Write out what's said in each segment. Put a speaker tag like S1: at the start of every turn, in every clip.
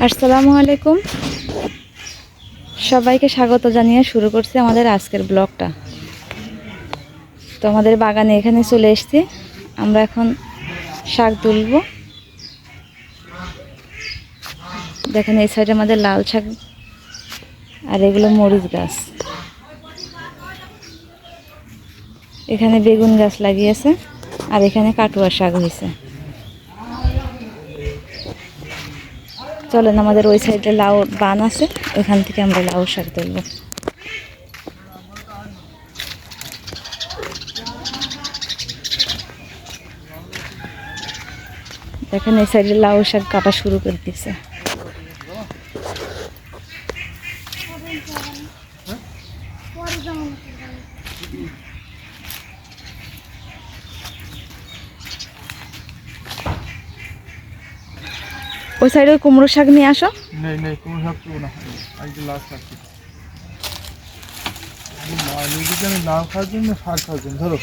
S1: আসসালামু আলাইকুম, সবাইকে স্বাগত জানিয়ে শুরু করছি আমাদের আজকের ব্লগটা। তো আমাদের বাগানে এখানে চলে এসেছি, আমরা এখন শাক তুলব। দেখেন এই সাইডে আমাদের লাল শাক আর এগুলো মরিচ গাছ। এখানে বেগুন গাছ লাগিয়েছে আর এখানে কাটুয়া শাক হয়েছে। চলেন আমাদের ওই সাইডে লাউ বান আছে, ওইখান থেকে আমরা লাউ শাক তুলব। দেখেন এই সাইডে লাউ শাক কাটা শুরু করে দিচ্ছে। ওই সাইডে কুমড়ো শাক নিয়ে আসো।
S2: नहीं नहीं तुम सब तो ना आज लास्ट तक मालूम है कि लाभ खा दिन में फाट खा दिन धरो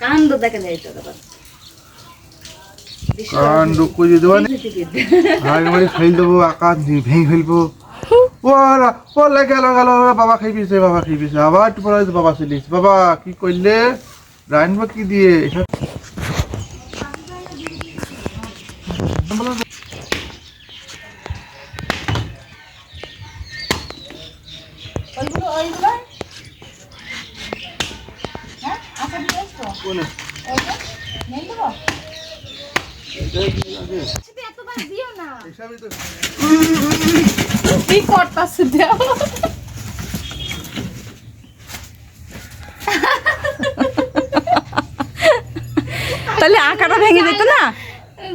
S1: কাণ্ড দেখা যায়
S2: कांड को दे दो ने आगे वाली खेल दो आकाश दी भेंग खेलबो ওরা বলে গেল গেল বাবা খাইবিছে আবার একটু পরে বাবা চলিস বাবা কি কইলে রাইনবা কি দিয়ে
S1: কি করতাছ দেও তাহলে আকাটা ভেঙে যেত না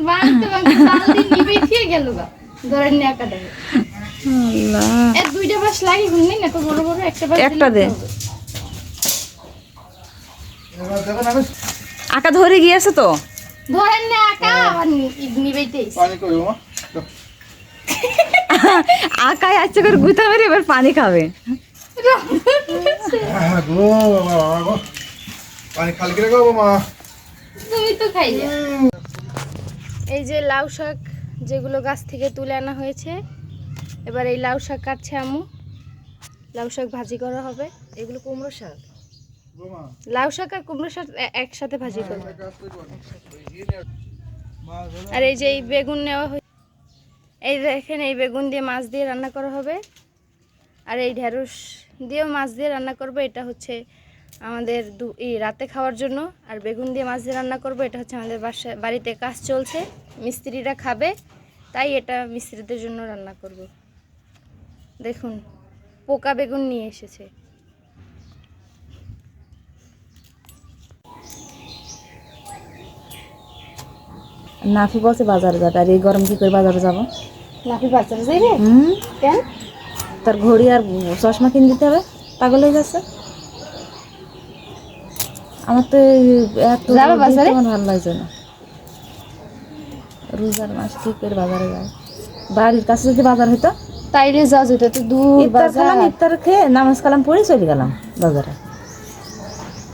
S3: বাঁধতে বাঁধতে জাল দিয়ে নিবে ঠিক গেল গা ধরে নিয়ে আকাটা
S1: আল্লাহ
S3: এ দুইটা বাস লাগি গুনি না তো বড় বড় একটা বাস
S1: একটা দে আকা ধরে গিয়েছে তো
S3: ধরেন না আকা আর নিবেইতেই
S2: পানি কইও মা
S1: আকাই আচ্ছা করে গুতা মেরে এবার পানি খাবে
S2: গো বাবা গো পানি খালি করে গো মা
S3: তুমি তো খাইলে এই যে লাউ শাক যেগুলো গাছ থেকে তুলে আনা হয়েছে, এবার এই লাউ শাক কাটছে আম্মু। লাউ শাক ভাজি করা হবে।
S1: এগুলো কুমড়ো শাক,
S3: লাউ শাক আর কুমড়ো শাক একসাথে ভাজি করবে। আর এই যে এই বেগুন নেওয়া হয়েছে, এই দেখেন এই বেগুন দিয়ে মাছ দিয়ে রান্না করা হবে। আর এই ঢেঁড়স দিয়েও মাছ দিয়ে রান্না করবে। এটা হচ্ছে আমাদের রাতে খাওয়ার জন্য। আর বেগুন দিয়ে মাছ দিয়ে রান্না করবো, এটা হচ্ছে আমাদের বাড়িতে কাজ চলছে, মিস্ত্রিরা খাবে, তাই এটা মিস্ত্রিদের জন্য রান্না করব। দেখুন পোকা বেগুন নিয়ে এসেছে।
S1: নাফি বলছে বাজারে যাবে, আর এই গরম কি করে বাজারে যাবো?
S3: নাফি বাচ্চারা যাইবে কেন?
S1: তার ঘড়ি আর চশমা কিনে দিতে হবে, পাগল হয়ে যাচ্ছে। আমার তো এত আমার ভালো লাগছে না। রোজার মাস কি করে বাজারে যায়? বাড়ির কাছে যদি বাজার হইতো
S3: তাইলে যাও, যেটা তো দূর বাজার।
S1: ইফতার খেয়ে নামাজ কালাম পড়ে চলে গেলাম বাজারে।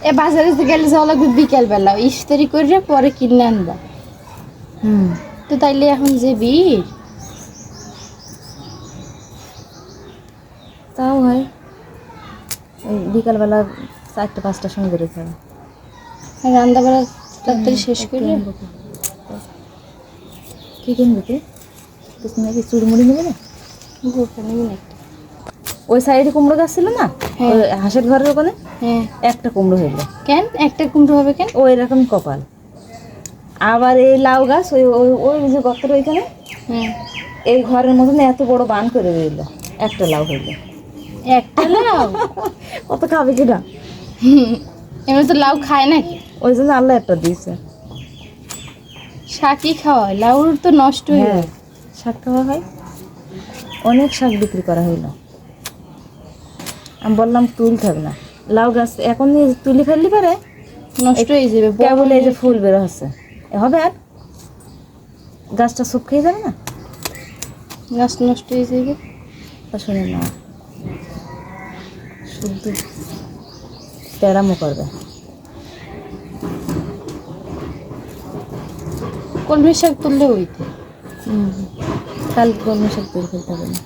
S3: এ বাজারে গেলে যাওয়া লাগবে বিকেল বেলা, ইফতারি করে পরে কিনে আনবা। তো তাইলে এখন যে ভিড়,
S1: তাও হয় ওই বিকালবেলা 4-5টার সময় বেরোতে হবে।
S3: রান্না বেলা তাড়াতাড়ি শেষ করে।
S1: কি কিনবি তুই নাকি চুড়মুড়ি নেবে না? ওই সাইডে কুমড়ো গাছ ছিল না, ওই হাঁসের ঘরের ওখানে একটা কুমড়ো হইলো।
S3: কেন একটা কুমড়ো হবে কেন?
S1: ওই রকম কপাল। আবার এই লাউ গাছ ওই ওই যে গর্তের ওইখানে এই ঘরের মতন এত বড় বান করে রইল, একটা লাউ হইলো।
S3: একটা লাউ
S1: কত খাবে কিনা?
S3: এমনি তো লাউ খায় নাকি?
S1: ওই জন্য আল্লাহ একটা দিয়েছে।
S3: শাকই খাওয়ায়, লাউর তো নষ্ট হয়ে যায়।
S1: শাক খাওয়া হয়, অনেক শাক বিক্রি করা হইলো। আমি বললাম তুলতে হবে না, লাউ গাছ এখন তুলি ফেললি পারে
S3: নষ্ট হয়ে যাবে,
S1: কেবল এই যে ফুল বের হচ্ছে, হবে আর গাছটা সব খেয়ে যাবে না।
S3: গাছ নষ্ট হয়ে যাবে।
S1: তা শুনে না, শুধু প্যারামো করবে।
S3: কলমি শাক তুললে হইতে।
S1: কালকে কলমি শাক তুলে ফেলতে হবে না,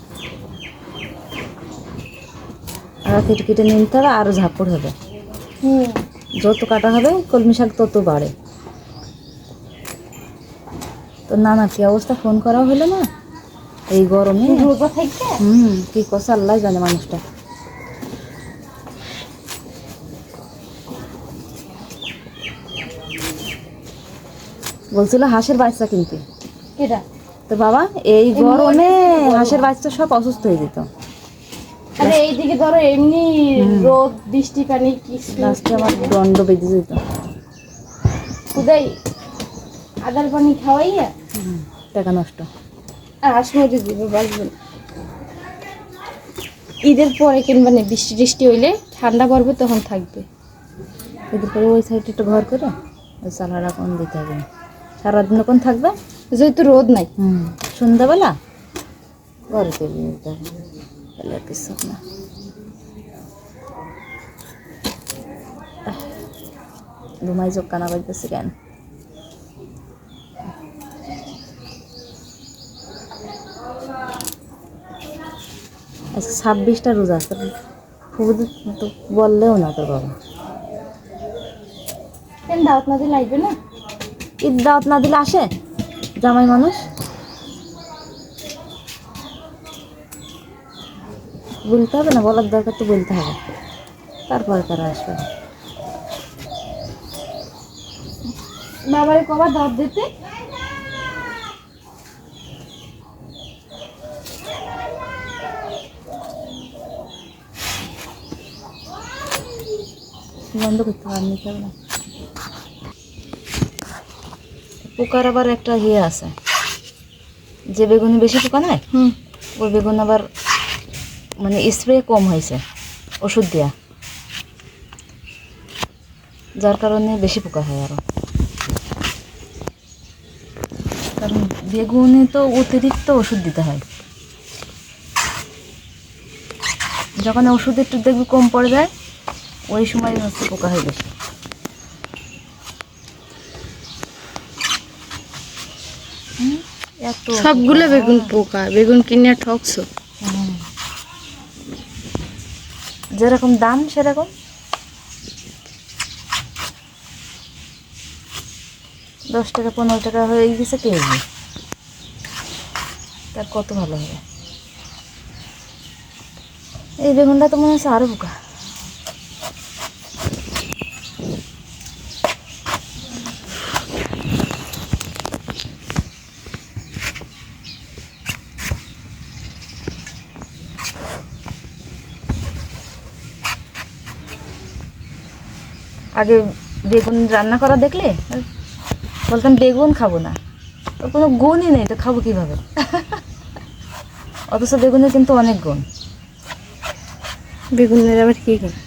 S1: আর কেটে কেটে নিতে হবে, আরও ঝাপড় হবে। যত কাটা হবে কলমি শাক তত বাড়ে। তো না কি অবস্থা, ফোন করা হলো না এই গরমে।
S3: রোজা থাকবে।
S1: কি কথা আল্লাহ জানে মানুষটা। বলছিল হাঁসের বাচ্চা কিনতে,
S3: এটা
S1: তো বাবা এই গরমে হাঁসের বাচ্চা সব অসুস্থ হয়ে যেত।
S3: আরে এইদিকে ধরো এমনি রোদ বৃষ্টি পানি কিছু
S1: লাস্টে আমার দণ্ড বেঁধে যেত।
S3: খুদাই আদার পানি খাওয়াইয়া
S1: টাকা নষ্ট।
S3: আর হাঁস মরে যাবে, বাঁচবে না। ঈদের পরে কিনবা না, বৃষ্টি টিষ্টি হইলে ঠান্ডা পড়বে তখন থাকবে।
S1: এদের পরে ওই সাইডে একটু ঘর করে ওই চালাটা কোন দিতে হবে, সারাদিন কোন থাকবে
S3: যেহেতু রোদ নাই।
S1: সন্ধ্যাবেলা ঘরে তুলে নিতে হবে, তাহলে আর কিছু না। ঘুমাই চোখ কানা বাজতেছে কেন? আজকে 26টা রোজা আছে, ফুবুদের তো বললেও না তোর বাবা।
S3: কেন দাওয়াত না দিলে লাগবে না?
S1: ঈদ দাওয়াত না দিলে আসে জামাই মানুষ? বলতে হবে না, বলার দরকার তো বলতে হবে, তারপরে তারা আসবে।
S3: বাবারে কবার দাওয়াত দিতে?
S1: বন্ধ করতে হবে, নিতে হবে না। পোকার আবার একটা ইয়ে আছে, যে বেগুনে বেশি পোকা নয় ওই বেগুন আবার মানে স্প্রে কম হয়েছে ওষুধ দেওয়া, যার কারণে বেশি পোকা হয় আরো। কারণ বেগুনে তো অতিরিক্ত ওষুধ দিতে হয়, যখন ওষুধ একটু দেখবি কম পড়ে যায় ওই সময় হচ্ছে পোকা হয় বেশি। এত
S3: সবগুলো বেগুন পোকা, বেগুন কিনে ঠকছো।
S1: যেরকম দাম সেরকম 10 টাকা 15 টাকা হয়ে গেছে কেজি, তার কত ভালো হবে। এই বেগুনটা তো মনে হচ্ছে আরো পোকা। আগে বেগুন রান্না করা দেখলে বলতাম বেগুন খাবো না, ওর কোনো গুণই নেই তো খাবো কীভাবে। অথচ বেগুনের কিন্তু অনেক গুণ।
S3: বেগুনের আবার কি করে?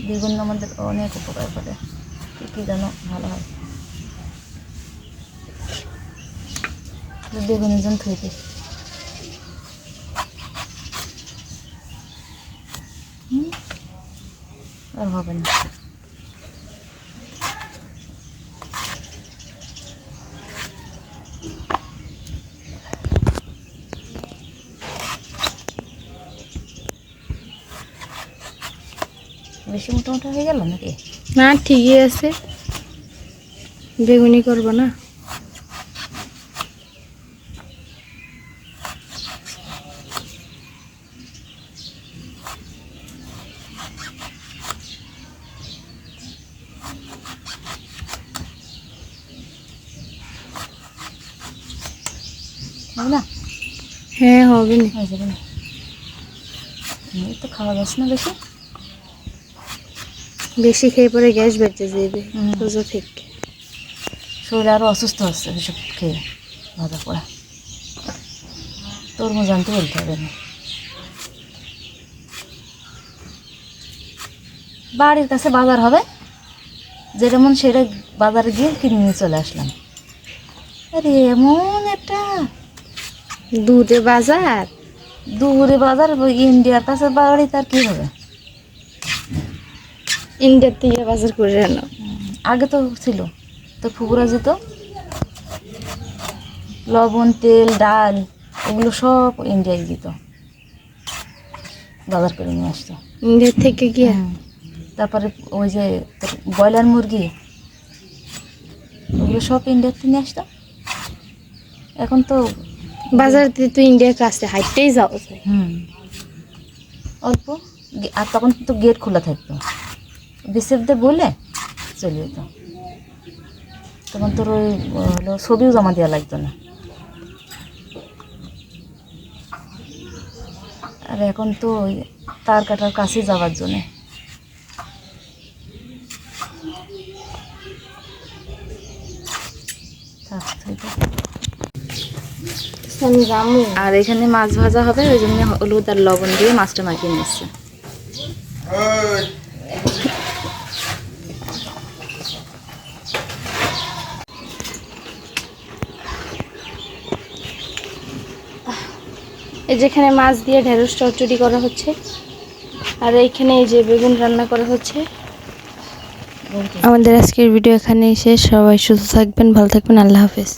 S1: বেগুন আমাদের অনেক উপকার করে, কী যেন ভালো হয়। বেগুনের জন্য থইতে আর হবে না। বেশি মোটামুটি হয়ে গেল নাকি?
S3: না ঠিকই আছে, বেগুনি করবো না।
S1: হবে না?
S3: হ্যাঁ হবে না।
S1: হয়ে যাবে না, এই তো খাওয়া যাচ্ছে না বেশি।
S3: বেশি খেয়ে পরে গ্যাস বেঁচে যাবে রোজা থেকে।
S1: শরীর আরও অসুস্থ হচ্ছে এসব খেয়ে ভাজা পোড়া। তরমুজ আনতে বলতে হবে না, বাড়ির কাছে বাজার হবে, যেটা মন সেটা বাজারে গিয়ে কিনে নিয়ে চলে আসলাম। আরে এমন একটা
S3: দূরে বাজার,
S1: দূরে বাজার, ওই ইন্ডিয়ার কাছে বাড়ি, তার কি হবে?
S3: ইন্ডিয়ার থেকে বাজার করে আনো।
S1: আগে তো ছিল, তো ফুপুরা যেত, লবণ, তেল, ডাল ওগুলো সব ইন্ডিয়ায় দিত, বাজার করে নিয়ে আসতো।
S3: ইন্ডিয়ার থেকে গিয়ে
S1: তারপরে ওই যে ব্রয়লার মুরগি ওগুলো সব ইন্ডিয়ার থেকে নিয়ে আসতো। এখন তো
S3: বাজার থেকে তো ইন্ডিয়ার কাছে হাইটেই যাওয়া যায়।
S1: অল্প, আর তখন তো গেট খোলা থাকতো, বিসেফদের বলে চলে যেত। তখন তোর ওই হলো ছবিও জমা দেওয়া লাগতো না। আর এখন তো ওই তার কাটার কাছে যাওয়ার জন্যে আর এখানে মাছ ভাজা হবে, ওই জন্য হলুদ আর লবণ দিয়ে মাছটা মাখিয়ে নিচ্ছে।
S3: এই যেখানে মাছ দিয়ে ঢেঁড়স চচ্চড়ি করা হচ্ছে, আর এইখানে এই যে বেগুন রান্না করা হচ্ছে। আমাদের আজকের ভিডিও এখানেই শেষ। সবাই সুস্থ থাকবেন, ভালো থাকবেন, আল্লাহ হাফেজ।